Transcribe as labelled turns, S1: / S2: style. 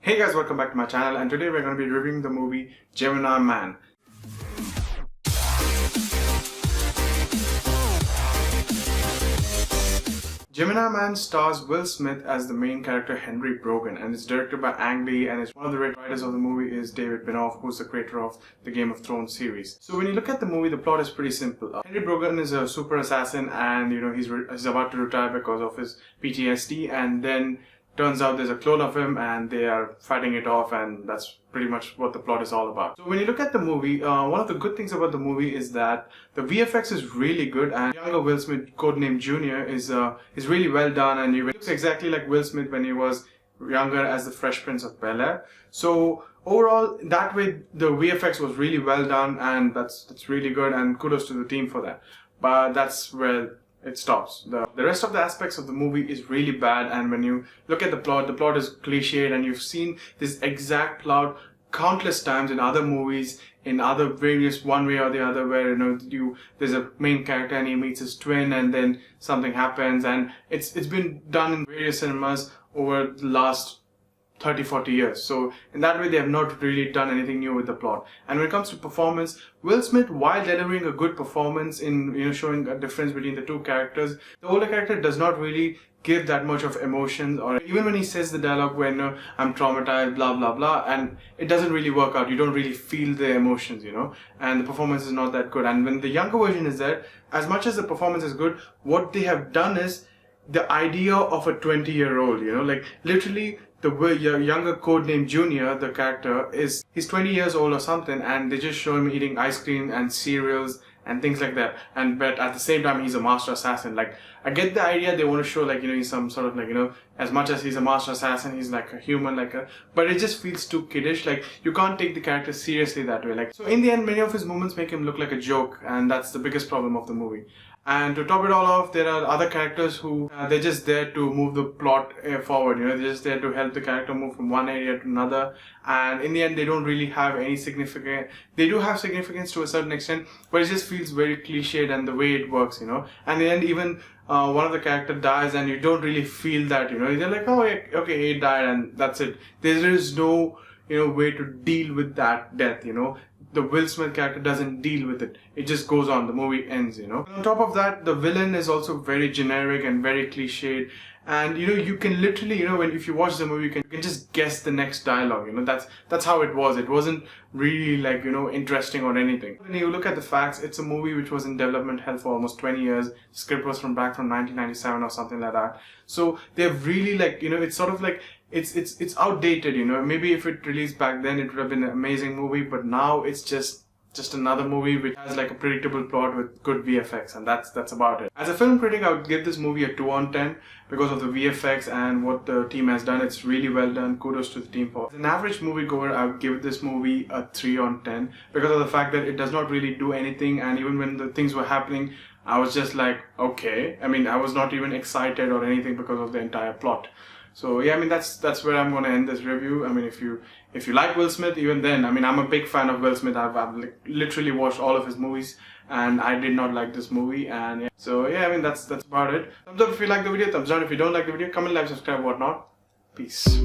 S1: Hey guys, welcome back to my channel, and today we're going to be reviewing the movie Gemini Man. Gemini Man stars Will Smith as the main character Henry Brogan, and it's directed by Ang Lee, and one of the writers of the movie is David Benioff, who's the creator of the Game of Thrones series. So when you look at the movie, the plot is pretty simple. Henry Brogan is a super assassin, and he's about to retire because of his PTSD, and then turns out there's a clone of him and they are fighting it off, and that's pretty much what the plot is all about. So when you look at the movie, one of the good things about the movie is that the VFX is really good, and younger Will Smith, codenamed Junior, is really well done, and he looks exactly like Will Smith when he was younger as the Fresh Prince of Bel-Air. So overall, that way the VFX was really well done, and that's really good, and kudos to the team for that. But that's where it stops. The rest of the aspects of the movie is really bad, and when you look at the plot is cliched, and you've seen this exact plot countless times in other movies, in other various one way or the other, where there's a main character and he meets his twin and then something happens, and it's been done in various cinemas over the last 30-40 years. So in that way, they have not really done anything new with the plot. And when it comes to performance, Will Smith, while delivering a good performance in showing a difference between the two characters, the older character does not really give that much of emotions, or even when he says the dialogue when I'm traumatized, blah blah blah, and it doesn't really work out. You don't really feel the emotions, and the performance is not that good. And when the younger version is there, as much as the performance is good, what they have done is the idea of a 20-year-old, like literally the younger codenamed Junior, the character, he's 20 years old or something, and they just show him eating ice cream and cereals and things like that. But at the same time, he's a master assassin. Like, I get the idea they want to show, like, he's some sort of as much as he's a master assassin, he's like a human, but it just feels too kiddish. Like, you can't take the character seriously that way. So in the end, many of his moments make him look like a joke, and that's the biggest problem of the movie. And to top it all off, there are other characters who they're just there to move the plot forward. They're just there to help the character move from one area to another. And in the end, they don't really have any significance. They do have significance to a certain extent, but it just feels very cliched, and the way it works, And in the end, even one of the characters dies, and you don't really feel that, They're like, oh, okay, he died, and that's it. There is no, way to deal with that death, The Will Smith character doesn't deal with it. It just goes on. The movie ends, And on top of that, the villain is also very generic and very cliched. And you can literally, if you watch the movie, you can just guess the next dialogue. That's how it was. It wasn't really interesting or anything. When you look at the facts, it's a movie which was in development hell for almost 20 years. The script was back from 1997 or something like that. So they've really it's sort of like it's outdated. Maybe if it released back then, it would have been an amazing movie. But now it's just another movie which has a predictable plot with good VFX, and that's about it. As a film critic, I would give this movie a 2 on 10 because of the VFX and what the team has done. It's really well done. Kudos to the team for it. As an average moviegoer, I would give this movie a 3 on 10 because of the fact that it does not really do anything, and even when the things were happening, I was just like, okay. I was not even excited or anything because of the entire plot. So yeah, that's where I'm gonna end this review. If you like Will Smith, even then, I'm a big fan of Will Smith. I've literally watched all of his movies, and I did not like this movie. And yeah. So yeah, that's about it. Thumbs up if you like the video. Thumbs down if you don't like the video. Comment, like, subscribe, whatnot. Peace.